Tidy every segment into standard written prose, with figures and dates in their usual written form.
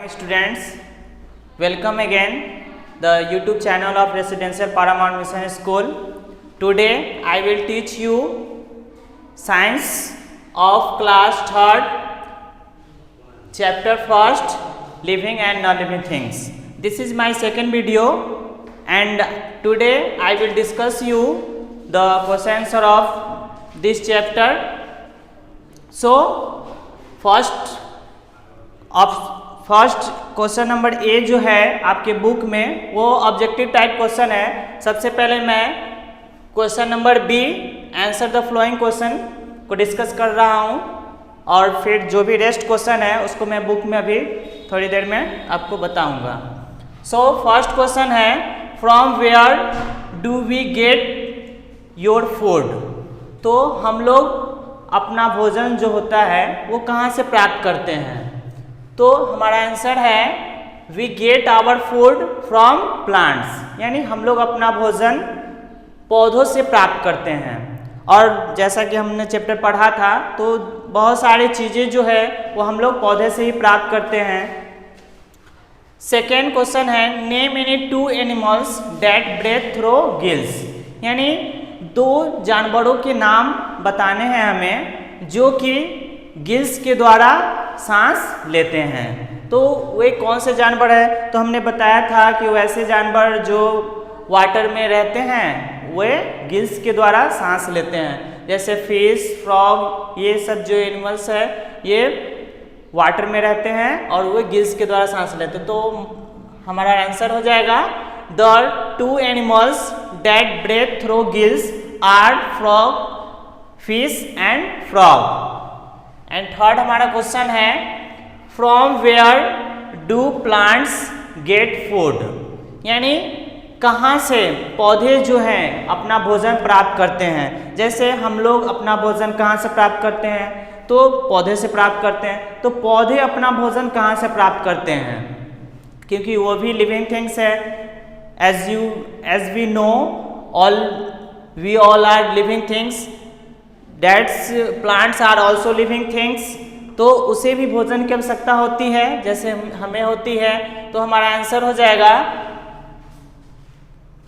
Students, welcome again the YouTube channel of Residential Paramount Mission School. Today I will teach you science of class 3rd chapter 1st, living and non-living things. This is my second video and today I will discuss you the question answer of this chapter. So first question number A जो है आपके book में वो objective type question है। सबसे पहले मैं question number B answer the following question को डिस्कस कर रहा हूँ और फिर जो भी रेस्ट क्वेश्चन है उसको मैं बुक में अभी थोड़ी देर में आपको बताऊँगा। सो फर्स्ट क्वेश्चन है from where do we get your food. तो हम लोग अपना भोजन जो होता है वो कहाँ से प्राप्त करते हैं। तो हमारा आंसर है we get our food from plants, यानी हम लोग अपना भोजन पौधों से प्राप्त करते हैं। और जैसा कि हमने चैप्टर पढ़ा था तो बहुत सारी चीज़ें जो है वो हम लोग पौधे से ही प्राप्त करते हैं। सेकेंड क्वेश्चन है name any two animals that breathe through gills, यानी दो जानवरों के नाम बताने हैं हमें जो कि गिल्स के द्वारा सांस लेते हैं। तो वे कौन से जानवर है, तो हमने बताया था कि वैसे जानवर जो वाटर में रहते हैं वे गिल्स के द्वारा सांस लेते हैं, जैसे फिश, फ्रॉग, ये सब जो एनिमल्स है ये वाटर में रहते हैं और वे गिल्स के द्वारा सांस लेते हैं। तो हमारा आंसर हो जाएगा the two animals that breathe through gills are frog, fish and frog. And third हमारा क्वेश्चन है from where do plants get food, यानी कहाँ से पौधे जो हैं अपना भोजन प्राप्त करते हैं। जैसे हम लोग अपना भोजन कहाँ से प्राप्त करते हैं, तो पौधे से प्राप्त करते हैं। तो पौधे अपना भोजन कहाँ से प्राप्त करते हैं, क्योंकि वो भी लिविंग थिंग्स है। As we know we all are living things, that's plants are also living things. तो उसे भी भोजन की आवश्यकता होती है जैसे हमें होती है। तो हमारा आंसर हो जाएगा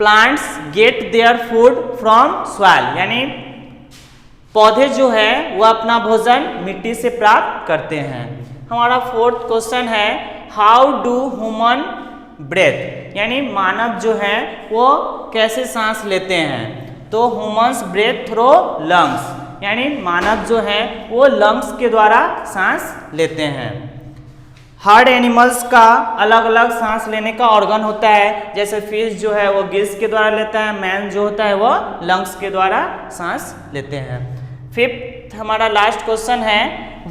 plants get their food from soil, यानी पौधे जो है वो अपना भोजन मिट्टी से प्राप्त करते हैं। हमारा फोर्थ क्वेश्चन है हाउ डू ह्यूमन ब्रेथ, यानी मानव जो है वो कैसे सांस लेते हैं। तो ह्यूमन्स ब्रेथ थ्रू लंग्स, यानी मानव जो है वो लंग्स के द्वारा सांस लेते हैं। हर एनिमल्स का अलग अलग सांस लेने का ऑर्गन होता है, जैसे फिश जो है वो गिल्स के द्वारा लेता है, मैन जो होता है वो लंग्स के द्वारा सांस लेते हैं। फिफ्थ हमारा लास्ट क्वेश्चन है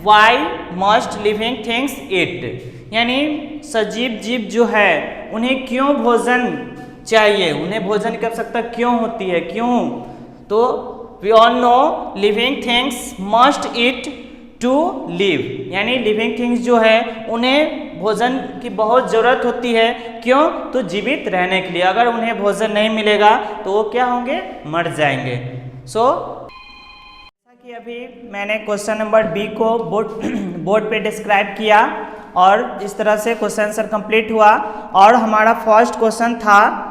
व्हाई मस्ट लिविंग थिंग्स ईट, यानी सजीव जीव जो है उन्हें क्यों भोजन चाहिए, उन्हें भोजन की आवश्यकता क्यों होती है, क्यों। तो we all know living things must eat to live, यानी लिविंग थिंग्स जो है उन्हें भोजन की बहुत ज़रूरत होती है। क्यों, तो जीवित रहने के लिए। अगर उन्हें भोजन नहीं मिलेगा तो वो क्या होंगे, मर जाएंगे। जैसा कि अभी मैंने क्वेश्चन नंबर बी को बोर्ड पे डिस्क्राइब किया और इस तरह से क्वेश्चन आंसर कंप्लीट हुआ। और हमारा फर्स्ट क्वेश्चन था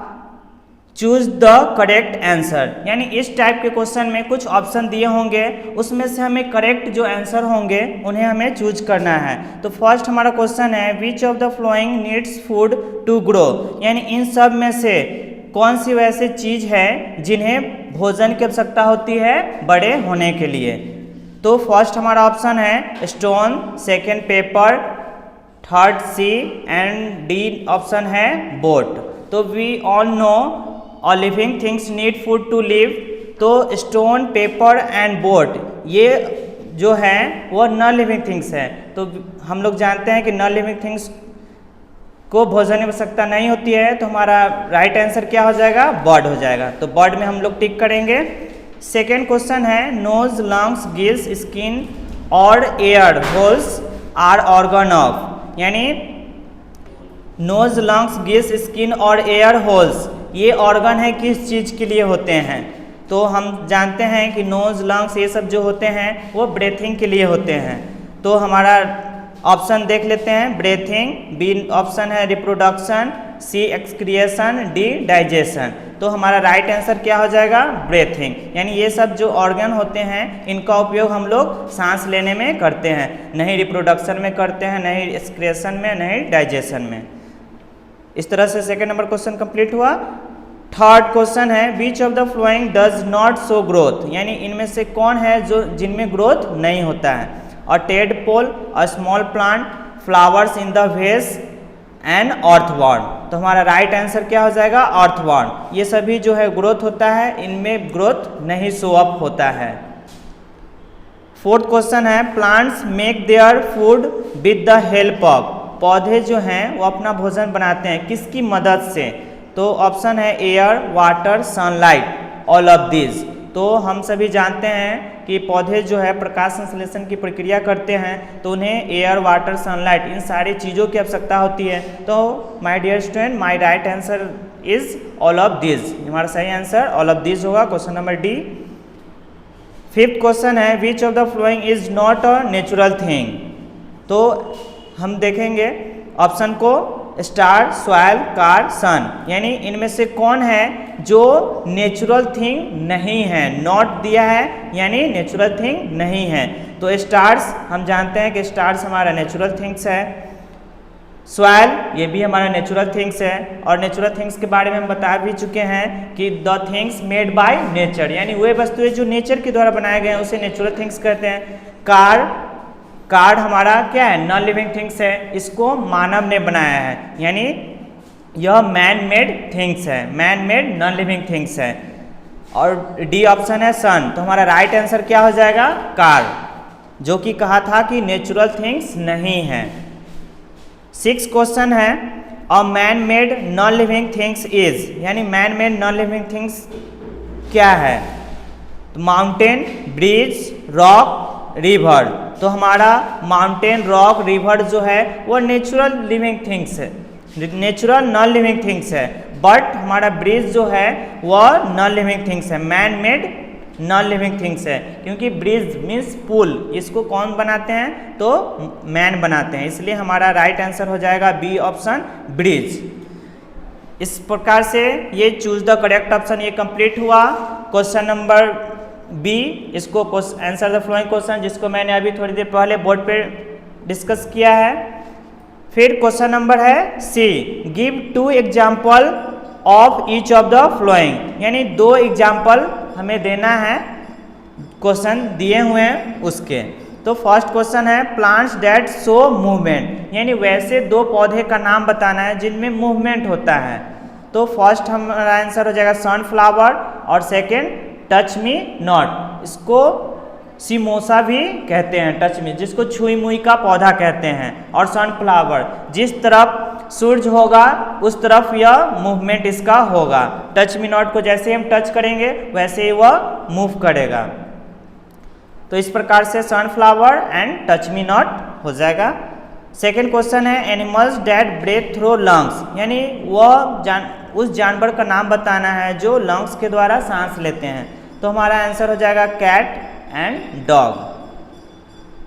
चूज द करेक्ट आंसर, यानी इस टाइप के क्वेश्चन में कुछ ऑप्शन दिए होंगे, उसमें से हमें करेक्ट जो आंसर होंगे उन्हें हमें चूज करना है। तो फर्स्ट हमारा क्वेश्चन है which of the following needs food to grow, यानी इन सब में से कौन सी वैसी चीज़ है जिन्हें भोजन की आवश्यकता होती है बड़े होने के लिए। तो फर्स्ट हमारा ऑप्शन है stone, second paper, third C and D option है बोट। तो वी ऑल नो और living things need food to live. तो स्टोन, पेपर एंड बोट ये जो है वो नॉन लिविंग थिंग्स है। तो हम लोग जानते हैं कि नॉन लिविंग थिंग्स को भोजन की आवश्यकता नहीं होती है। तो हमारा राइट आंसर क्या हो जाएगा, बर्ड हो जाएगा। तो बर्ड में हम लोग टिक करेंगे। सेकेंड क्वेश्चन है नोज, लंग्स, गिल्स, स्किन और air holes are organ of, यानी नोज, लंग्स, गिल्स, स्किन और एयर होल्स ये ऑर्गन है किस चीज़ के लिए होते हैं। तो हम जानते हैं कि नोज, लंग्स ये सब जो होते हैं वो ब्रीथिंग के लिए होते हैं। तो हमारा ऑप्शन देख लेते हैं, ब्रेथिंग, बी ऑप्शन है रिप्रोडक्शन, सी एक्सक्रिएशन, डी डाइजेशन। तो हमारा राइट आंसर क्या हो जाएगा, ब्रेथिंग। यानी ये सब जो ऑर्गन होते हैं इनका उपयोग हम लोग सांस लेने में करते हैं, नहीं रिप्रोडक्शन में करते हैं, नहीं एक्सक्रिएशन में, नहीं डाइजेशन में। इस तरह से सेकेंड नंबर क्वेश्चन कंप्लीट हुआ। थर्ड क्वेश्चन है, which of the flowing does not show growth, यानी इनमें से कौन है जो जिनमें ग्रोथ नहीं होता है। A tadpole, a small plant, flowers in the vase and earthworm. तो हमारा राइट आंसर क्या हो जाएगा, अर्थवॉर्म। ये सभी जो है ग्रोथ होता है, इनमें ग्रोथ नहीं शो अप होता है। फोर्थ क्वेश्चन है, plants make their food with the help of, पौधे जो हैं वो अपना भोजन बनाते हैं किसकी मदद से। तो ऑप्शन है air, water, sunlight, all of this. तो हम सभी जानते हैं कि पौधे जो है प्रकाश संश्लेषण की प्रक्रिया करते हैं, तो उन्हें एयर, वाटर, सनलाइट इन सारी चीज़ों की आवश्यकता होती है। तो my dear student, my right answer is all of this. हमारा सही आंसर ऑल ऑफ दिस होगा, question number D. Fifth question है, which of the following is not a natural thing. तो हम देखेंगे ऑप्शन को, स्टार, सॉइल, कार, सन। यानी इनमें से कौन है जो नेचुरल थिंग नहीं है, नॉट दिया है यानी नेचुरल थिंग नहीं है। तो स्टार्स हम जानते हैं कि स्टार्स हमारा नेचुरल थिंग्स है, सॉइल ये भी हमारा नेचुरल थिंग्स है, और नेचुरल थिंग्स के बारे में हम बता भी चुके हैं कि the things made by nature, यानी वे वस्तुएं जो नेचर के द्वारा बनाए गए हैं उसे नेचुरल थिंग्स कहते हैं। कार हमारा क्या है, नॉन लिविंग थिंग्स है, इसको मानव ने बनाया है, यानी यह मैन मेड थिंग्स है, man made non living things है। और डी ऑप्शन है सन। तो हमारा राइट आंसर क्या हो जाएगा, कार, जो कि कहा था कि नेचुरल थिंग्स नहीं है। सिक्स क्वेश्चन है, a man made non living things is, यानी man made non living things क्या है। तो माउंटेन, ब्रिज, रॉक, रिवर। तो हमारा माउंटेन, रॉक, रिवर जो है वो नेचुरल लिविंग थिंग्स है, नेचुरल नॉन लिविंग थिंग्स है। बट हमारा ब्रिज जो है वह नॉन लिविंग थिंग्स है, man made non living things है, क्योंकि ब्रिज मीन्स पुल, इसको कौन बनाते हैं, तो मैन बनाते हैं। इसलिए हमारा राइट आंसर हो जाएगा बी ऑप्शन, ब्रिज। इस प्रकार से ये चूज द करेक्ट ऑप्शन ये कंप्लीट हुआ। क्वेश्चन नंबर बी, इसको आंसर द फ्लोइंग क्वेश्चन, जिसको मैंने अभी थोड़ी देर पहले बोर्ड पे डिस्कस किया है। फिर क्वेश्चन नंबर है C, give 2 example of each of the following, यानी 2 एग्जाम्पल हमें देना है, क्वेश्चन दिए हुए हैं उसके। तो फर्स्ट क्वेश्चन है, प्लांट्स दैट शो मूवमेंट, यानी वैसे 2 पौधे का नाम बताना है जिनमें मूवमेंट होता है। तो फर्स्ट हमारा आंसर हो जाएगा सनफ्लावर, और सेकेंड टच मी नॉट, इसको सिमोसा भी कहते हैं, टच मी, जिसको छुई मुई का पौधा कहते हैं। और सनफ्लावर, जिस तरफ सूरज होगा उस तरफ यह मूवमेंट इसका होगा। टच मी नॉट को जैसे हम टच करेंगे वैसे ही वह मूव करेगा। तो इस प्रकार से sunflower and touch me not हो जाएगा। सेकेंड क्वेश्चन है, animals that breathe through lungs, यानी वह उस जानवर का नाम बताना है जो लंग्स के द्वारा सांस लेते हैं। तो हमारा आंसर हो जाएगा cat and dog.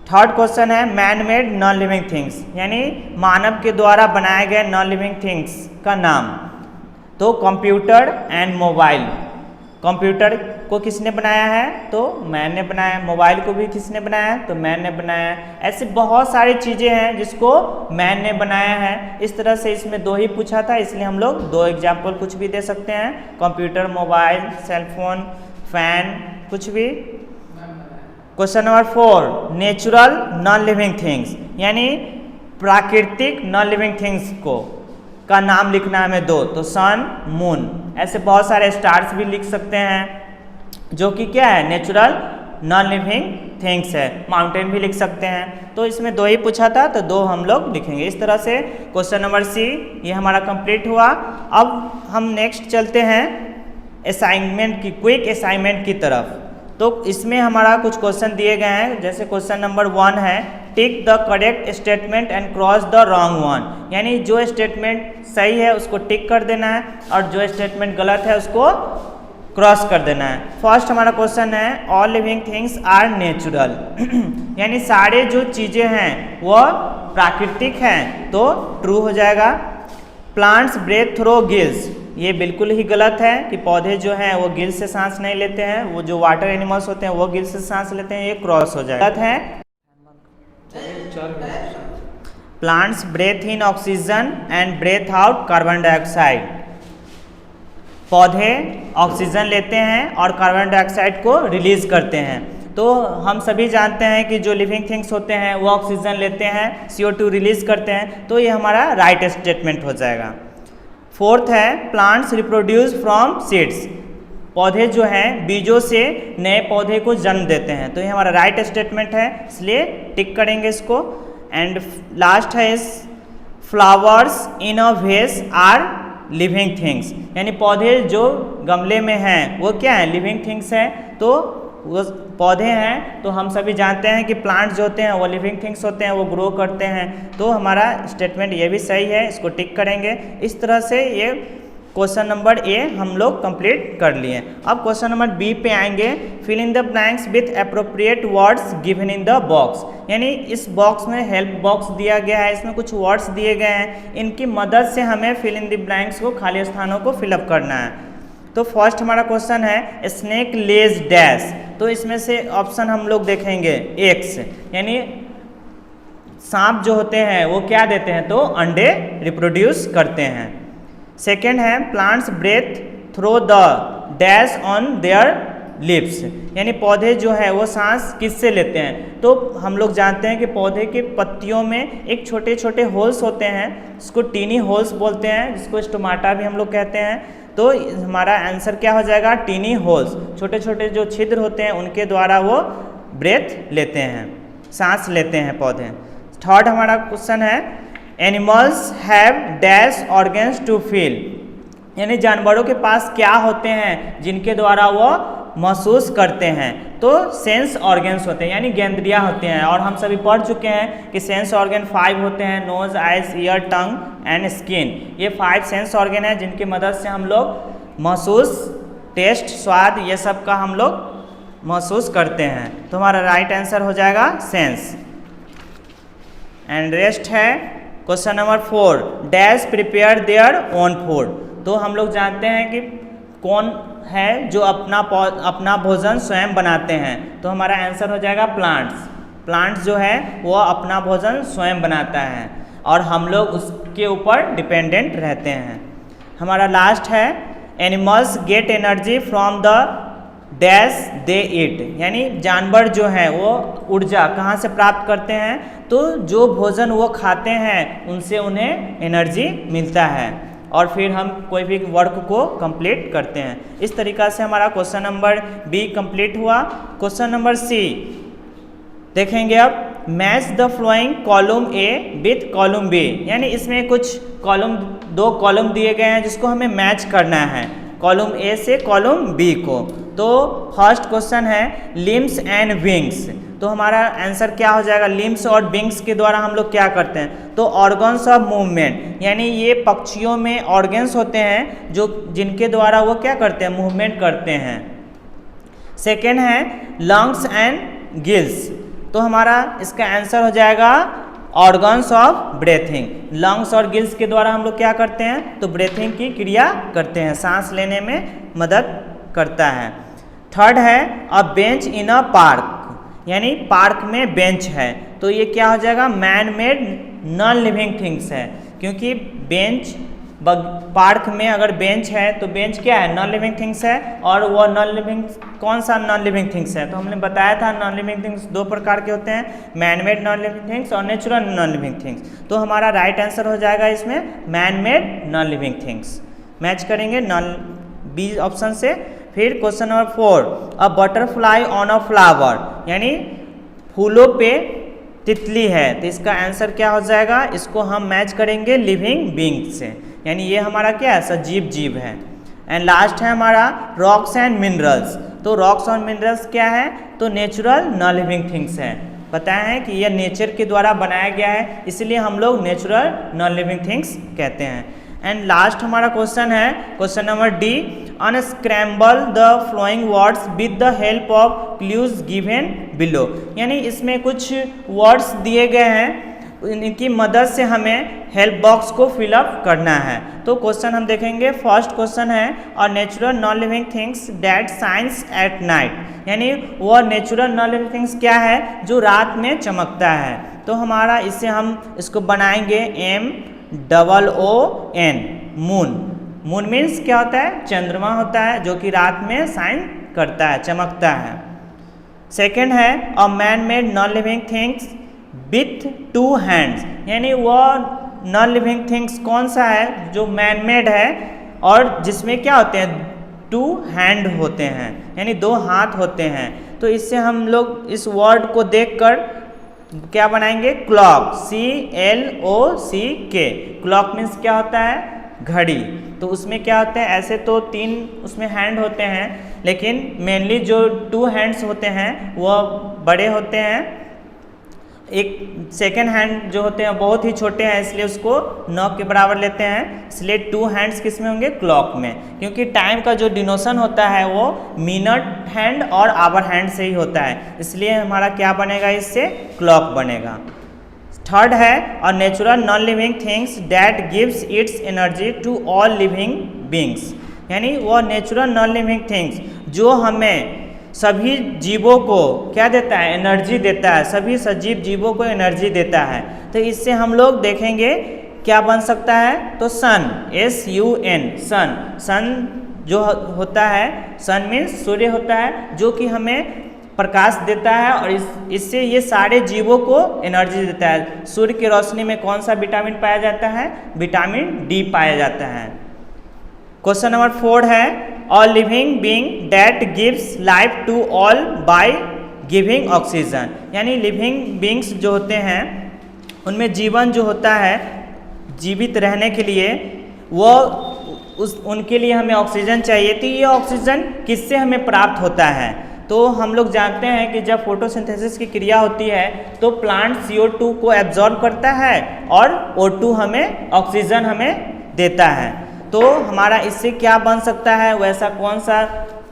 Third question है, man made non living things, यानी मानव के द्वारा बनाए गए नॉन लिविंग थिंग्स का नाम। तो कंप्यूटर एंड मोबाइल, कंप्यूटर को किसने बनाया है, तो मैन ने बनाया। मोबाइल को भी किसने बनाया है, तो मैन ने बनाया है। ऐसे बहुत सारी चीज़ें हैं जिसको मैन ने बनाया है। इस तरह से इसमें 2 ही पूछा था, इसलिए हम लोग 2 एग्जाम्पल कुछ भी दे सकते हैं, कंप्यूटर, मोबाइल, सेलफोन, फैन, कुछ भी। Question number 4, natural non living things, यानी प्राकृतिक नॉन लिविंग थिंग्स को का नाम लिखना है हमें 2। तो सन, मून, ऐसे बहुत सारे स्टार्स भी लिख सकते हैं जो कि क्या है, नेचुरल नॉन लिविंग थिंग्स है। माउंटेन भी लिख सकते हैं। तो इसमें 2 ही पूछा था, तो 2 हम लोग लिखेंगे। इस तरह से क्वेश्चन नंबर सी ये हमारा कंप्लीट हुआ। अब हम नेक्स्ट चलते हैं असाइनमेंट की, क्विक असाइनमेंट की तरफ। तो इसमें हमारा कुछ क्वेश्चन दिए गए हैं, जैसे क्वेश्चन नंबर 1 है, tick the correct statement and cross the wrong one, यानी जो स्टेटमेंट सही है उसको टिक कर देना है और जो स्टेटमेंट गलत है उसको क्रॉस कर देना है। फर्स्ट हमारा क्वेश्चन है, all living things are natural, यानी सारे जो चीज़ें हैं वह प्राकृतिक हैं तो ट्रू हो जाएगा। प्लांट्स ब्रेथ थ्रू गिल्स, ये बिल्कुल ही गलत है कि पौधे जो हैं वो गिल्स से सांस नहीं लेते हैं, वो जो वाटर एनिमल्स होते हैं वो गिल्स से सांस लेते हैं, ये क्रॉस हो जाएगा। गलत है। Plants breathe in oxygen and breathe out carbon dioxide, पौधे ऑक्सीजन लेते हैं और कार्बन डाइऑक्साइड को रिलीज करते हैं। तो हम सभी जानते हैं कि जो लिविंग थिंग्स होते हैं वो ऑक्सीजन लेते हैं, CO2 रिलीज करते हैं, तो ये हमारा राइट स्टेटमेंट हो जाएगा। फोर्थ है प्लांट्स रिप्रोड्यूस फ्रॉम सीड्स, पौधे जो हैं बीजों से नए पौधे को जन्म देते हैं, तो ये हमारा राइट स्टेटमेंट है, इसलिए टिक करेंगे इसको। एंड लास्ट है इस फ्लावर्स इन अ वेस आर लिविंग थिंग्स, यानी पौधे जो गमले में हैं वो क्या है, लिविंग थिंग्स हैं, तो वो पौधे हैं तो हम सभी जानते हैं कि प्लांट्स जो होते हैं वो लिविंग थिंग्स होते हैं, वो ग्रो करते हैं, तो हमारा स्टेटमेंट ये भी सही है, इसको टिक करेंगे। इस तरह से ये क्वेश्चन नंबर ए हम लोग कंप्लीट कर लिए। अब क्वेश्चन नंबर बी पे आएंगे, fill in the blanks with appropriate words given in the box, यानी इस बॉक्स में हेल्प बॉक्स दिया गया है, इसमें कुछ वर्ड्स दिए गए हैं, इनकी मदद से हमें फिल इन द ब्लैंक्स को, खाली स्थानों को फिलअप करना है। तो फर्स्ट हमारा क्वेश्चन है स्नेक लेज डैश, तो इसमें से ऑप्शन हम लोग देखेंगे एक्स, यानी सांप जो होते हैं वो क्या देते हैं, तो अंडे रिप्रोड्यूस करते हैं। सेकेंड है plants breathe through the dash on their lips, यानी पौधे जो है वो सांस किससे लेते हैं, तो हम लोग जानते हैं कि पौधे के पत्तियों में एक छोटे छोटे होल्स होते हैं, जिसको टीनी होल्स बोलते हैं, जिसको स्टोमाटा भी हम लोग कहते हैं, तो हमारा आंसर क्या हो जाएगा, टीनी होल्स, छोटे छोटे जो छिद्र होते हैं उनके द्वारा वो ब्रेथ लेते हैं, सांस लेते हैं पौधे। थर्ड हमारा क्वेश्चन है animals have dash organs to feel, यानी जानवरों के पास क्या होते हैं जिनके द्वारा वो महसूस करते हैं, तो सेंस ऑर्गन्स होते हैं, यानी ज्ञानेंद्रियाँ होते हैं, और हम सभी पढ़ चुके हैं कि सेंस ऑर्गन 5 होते हैं, nose, eyes, ear, tongue and skin, ये 5 सेंस ऑर्गन है जिनकी मदद से हम लोग महसूस, टेस्ट, स्वाद, ये सब का हम लोग महसूस करते हैं, तो हमारा राइट आंसर हो जाएगा सेंस। एंड रेस्ट है question number 4, dash prepare their own food, तो हम लोग जानते हैं कि कौन है जो अपना भोजन स्वयं बनाते हैं, तो हमारा आंसर हो जाएगा प्लांट्स, प्लांट्स जो है वो अपना भोजन स्वयं बनाता है और हम लोग उसके ऊपर डिपेंडेंट रहते हैं। हमारा लास्ट है animals get energy from the dash they it, यानी जानवर जो हैं वो ऊर्जा कहाँ से प्राप्त करते हैं, तो जो भोजन वो खाते हैं उनसे उन्हें एनर्जी मिलता है और फिर हम कोई भी वर्क को कंप्लीट करते हैं। इस तरीक़ा से हमारा क्वेश्चन नंबर बी कंप्लीट हुआ। क्वेश्चन नंबर सी देखेंगे अब, match the following column A with column B, यानी इसमें कुछ कॉलम, 2 कॉलम दिए गए हैं जिसको हमें मैच करना है कॉलम ए से कॉलम बी को। तो फर्स्ट क्वेश्चन है लिम्स एंड विंग्स, तो हमारा आंसर क्या हो जाएगा, लिम्स और विंग्स के द्वारा हम लोग क्या करते हैं, तो ऑर्गन्स ऑफ मूवमेंट, यानी ये पक्षियों में ऑर्गन्स होते हैं जो जिनके द्वारा वो क्या करते हैं, मूवमेंट करते हैं। सेकेंड है लंग्स एंड गिल्स, तो हमारा इसका आंसर हो जाएगा ऑर्गन्स ऑफ ब्रेथिंग, लंग्स और गिल्स के द्वारा हम लोग क्या करते हैं, तो ब्रेथिंग की क्रिया करते हैं, सांस लेने में मदद करता है। थर्ड है अ बेंच इन अ पार्क, यानी पार्क में बेंच है, तो ये क्या हो जाएगा, man made non living things है, क्योंकि बेंच पार्क में अगर बेंच है तो बेंच क्या है, नॉन लिविंग थिंग्स है, और वो नॉन लिविंग कौन सा नॉन लिविंग थिंग्स है, तो हमने बताया था नॉन लिविंग थिंग्स 2 प्रकार के होते हैं, man made non living things और नेचुरल नॉन लिविंग थिंग्स, तो हमारा राइट आंसर हो जाएगा इसमें man made non living things, match करेंगे नॉन बी ऑप्शन से। फिर question number 4, a butterfly on a flower, यानी फूलों पे तितली है, तो इसका आंसर क्या हो जाएगा, इसको हम मैच करेंगे लिविंग बीइंग से, यानी ये हमारा क्या है, सजीव जीव है। एंड लास्ट है हमारा रॉक्स एंड मिनरल्स, तो रॉक्स और मिनरल्स क्या है, तो नेचुरल नॉन लिविंग थिंग्स है, बताया है कि यह नेचर के द्वारा बनाया गया है, इसलिए हम लोग नेचुरल नॉन लिविंग थिंग्स कहते हैं। एंड लास्ट हमारा क्वेश्चन है question number D, unscramble the flowing words with the help of clues given below, यानी इसमें कुछ वर्ड्स दिए गए हैं, इनकी मदद से हमें हेल्प बॉक्स को फिलअप करना है। तो क्वेश्चन हम देखेंगे। फर्स्ट क्वेश्चन है और natural non living things that shines at night, यानी वह नेचुरल नॉन लिविंग थिंग्स क्या है जो रात में चमकता है। तो हमारा इससे हम इसको बनाएंगे MOON। मून मीन्स क्या होता है, चंद्रमा होता है जो कि रात में शाइन करता है, चमकता है। सेकेंड है a man made non living things with 2 hands, यानी वह नॉन लिविंग थिंग्स कौन सा है जो मैन मेड है और जिसमें क्या होते हैं 2 हैंड होते हैं, यानी 2 हाथ होते हैं। तो इससे हम लोग इस वर्ड को देखकर क्या बनाएंगे, क्लॉक, CLOCK। क्लॉक मीन्स क्या होता है, घड़ी। तो उसमें क्या होते हैं, ऐसे तो 3 उसमें हैंड होते हैं, लेकिन मेनली जो 2 हैंड्स होते हैं वह बड़े होते हैं। एक सेकेंड हैंड जो होते हैं बहुत ही छोटे हैं, इसलिए उसको 9 के बराबर लेते हैं। इसलिए 2 हैंड्स किस में होंगे, क्लॉक में, क्योंकि टाइम का जो डिनोशन होता है वो मिनट हैंड और आवर हैंड से ही होता है, इसलिए हमारा क्या बनेगा, इससे क्लॉक बनेगा। थर्ड है और natural non living things that gives its energy to all living beings, यानी वह नेचुरल नॉन लिविंग थिंग्स जो हमें सभी जीवों को क्या देता है, एनर्जी देता है, सभी सजीव जीवों को एनर्जी देता है। तो इससे हम लोग देखेंगे क्या बन सकता है, तो सन, SUN, सन जो होता है, सन मीन्स सूर्य होता है जो कि हमें प्रकाश देता है और इससे ये सारे जीवों को एनर्जी देता है। सूर्य की रोशनी में कौन सा विटामिन पाया जाता है, विटामिन D पाया जाता है। क्वेश्चन नंबर 4 है all living being that gives life to all by giving oxygen, यानी लिविंग बीइंग्स जो होते हैं उनमें जीवन जो होता है जीवित रहने के लिए वो उनके लिए हमें ऑक्सीजन चाहिए। तो ये ऑक्सीजन किससे हमें प्राप्त होता है, तो हम लोग जानते हैं कि जब फोटोसिंथेसिस की क्रिया होती है तो प्लांट CO2 को एब्जॉर्ब करता है और O2 हमें ऑक्सीजन हमें देता है। तो हमारा इससे क्या बन सकता है, वैसा कौन सा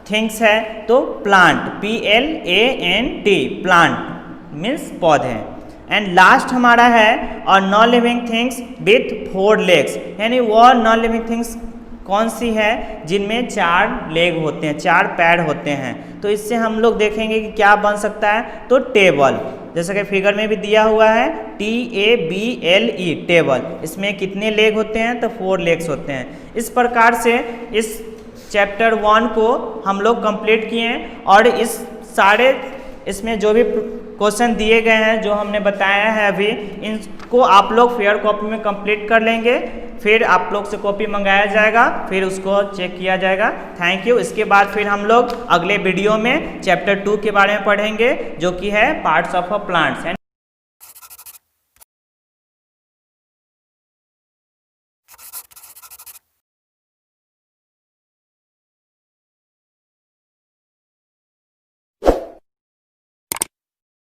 थिंग्स है, तो प्लांट, PLANT, प्लांट मीन्स पौधे। एंड लास्ट हमारा है और non living things with 4 legs, यानी वह नॉन लिविंग थिंग्स कौन सी है जिनमें 4 लेग होते हैं, 4 पैर होते हैं। तो इससे हम लोग देखेंगे कि क्या बन सकता है, तो टेबल, जैसा कि फिगर में भी दिया हुआ है TABLE, टेबल। इसमें कितने लेग होते हैं, तो 4 लेग्स होते हैं। इस प्रकार से इस चैप्टर 1 को हम लोग कंप्लीट किए और इस सारे इसमें जो भी क्वेश्चन दिए गए हैं जो हमने बताया है अभी, इनको आप लोग फेयर कॉपी में कंप्लीट कर लेंगे, फिर आप लोग से कॉपी मंगाया जाएगा, फिर उसको चेक किया जाएगा। Thank you. इसके बाद फिर हम लोग अगले वीडियो में चैप्टर 2 के बारे में पढ़ेंगे जो कि है पार्ट्स ऑफ अ प्लांट्स।